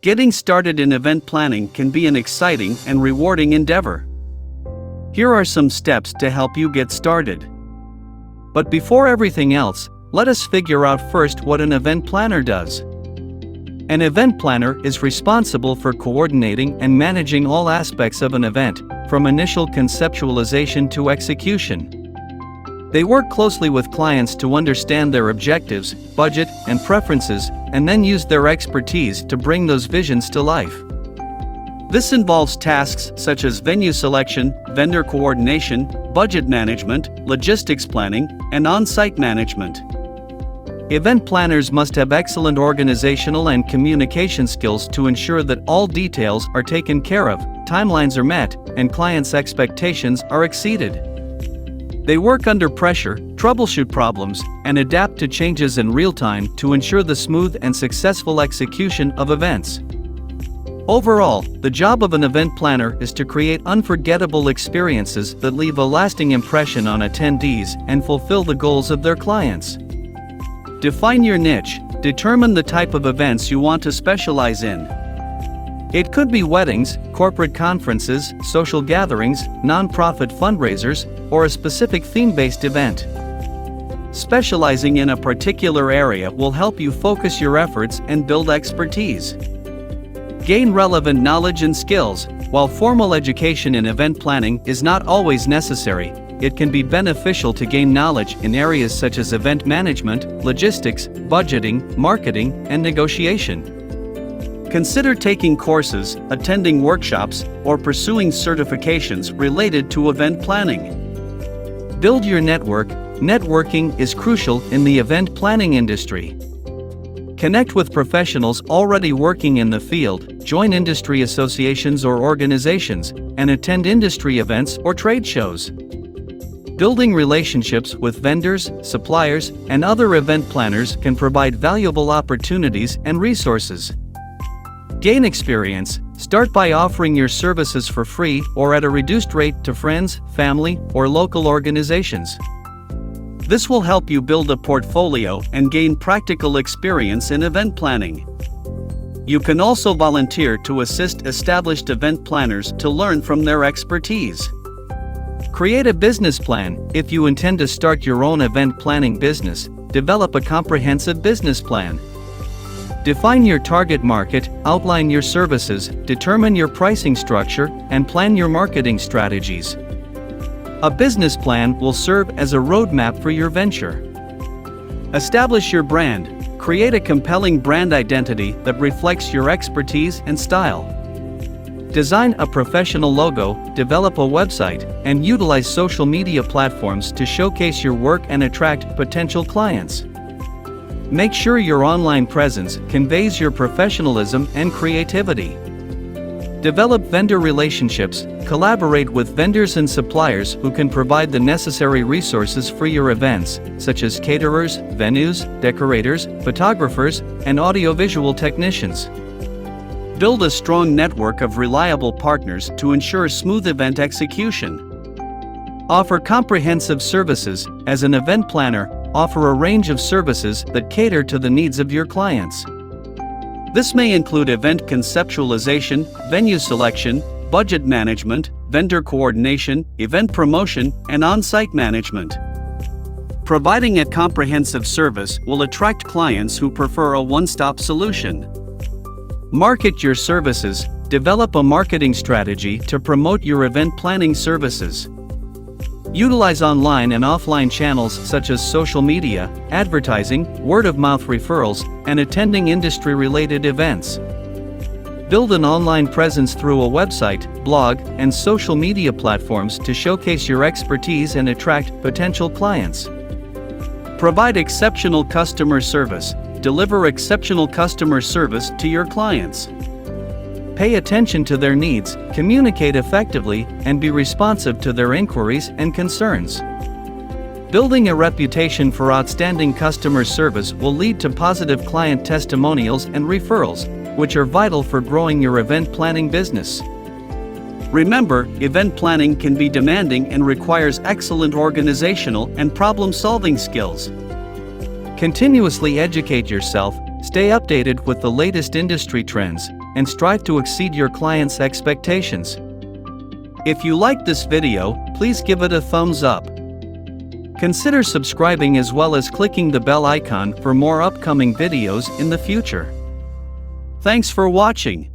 Getting started in event planning can be an exciting and rewarding endeavor. Here are some steps to help you get started. But before everything else, let us figure out first what an event planner does. An event planner is responsible for coordinating and managing all aspects of an event, from initial conceptualization to execution. They work closely with clients to understand their objectives, budget, and preferences, and then use their expertise to bring those visions to life. This involves tasks such as venue selection, vendor coordination, budget management, logistics planning, and on-site management. Event planners must have excellent organizational and communication skills to ensure that all details are taken care of, timelines are met, and clients' expectations are exceeded. They work under pressure, troubleshoot problems, and adapt to changes in real time to ensure the smooth and successful execution of events. Overall, the job of an event planner is to create unforgettable experiences that leave a lasting impression on attendees and fulfill the goals of their clients. Define your niche. Determine the type of events you want to specialize in. It could be weddings, corporate conferences, social gatherings, nonprofit fundraisers, or a specific theme-based event. Specializing in a particular area will help you focus your efforts and build expertise. Gain relevant knowledge and skills. While formal education in event planning is not always necessary, it can be beneficial to gain knowledge in areas such as event management, logistics, budgeting, marketing, and negotiation. Consider taking courses, attending workshops, or pursuing certifications related to event planning. Build your network. Networking is crucial in the event planning industry. Connect with professionals already working in the field, join industry associations or organizations, and attend industry events or trade shows. Building relationships with vendors, suppliers, and other event planners can provide valuable opportunities and resources. Gain experience. Start by offering your services for free or at a reduced rate to friends, family, or local organizations. This will help you build a portfolio and gain practical experience in event planning. You can also volunteer to assist established event planners to learn from their expertise. Create a business plan. If you intend to start your own event planning business, develop a comprehensive business plan. Define your target market, outline your services, determine your pricing structure, and plan your marketing strategies. A business plan will serve as a roadmap for your venture. Establish your brand. Create a compelling brand identity that reflects your expertise and style. Design a professional logo, develop a website, and utilize social media platforms to showcase your work and attract potential clients. Make sure your online presence conveys your professionalism and creativity. Develop vendor relationships. Collaborate with vendors and suppliers who can provide the necessary resources for your events, such as caterers, venues, decorators, photographers, and audiovisual technicians. Build a strong network of reliable partners to ensure smooth event execution. Offer comprehensive services. As an event planner, offer a range of services that cater to the needs of your clients. This may include event conceptualization, venue selection, budget management, vendor coordination, event promotion, and on-site management. Providing a comprehensive service will attract clients who prefer a one-stop solution. Market your services. Develop a marketing strategy to promote your event planning services. Utilize online and offline channels such as social media, advertising, word-of-mouth referrals, and attending industry-related events. Build an online presence through a website, blog, and social media platforms to showcase your expertise and attract potential clients. Provide exceptional customer service. Deliver exceptional customer service to your clients. Pay attention to their needs, communicate effectively, and be responsive to their inquiries and concerns. Building a reputation for outstanding customer service will lead to positive client testimonials and referrals, which are vital for growing your event planning business. Remember, event planning can be demanding and requires excellent organizational and problem-solving skills. Continuously educate yourself, stay updated with the latest industry trends, and strive to exceed your clients' expectations. If you liked this video, please give it a thumbs up. Consider subscribing as well as clicking the bell icon for more upcoming videos in the future. Thanks for watching.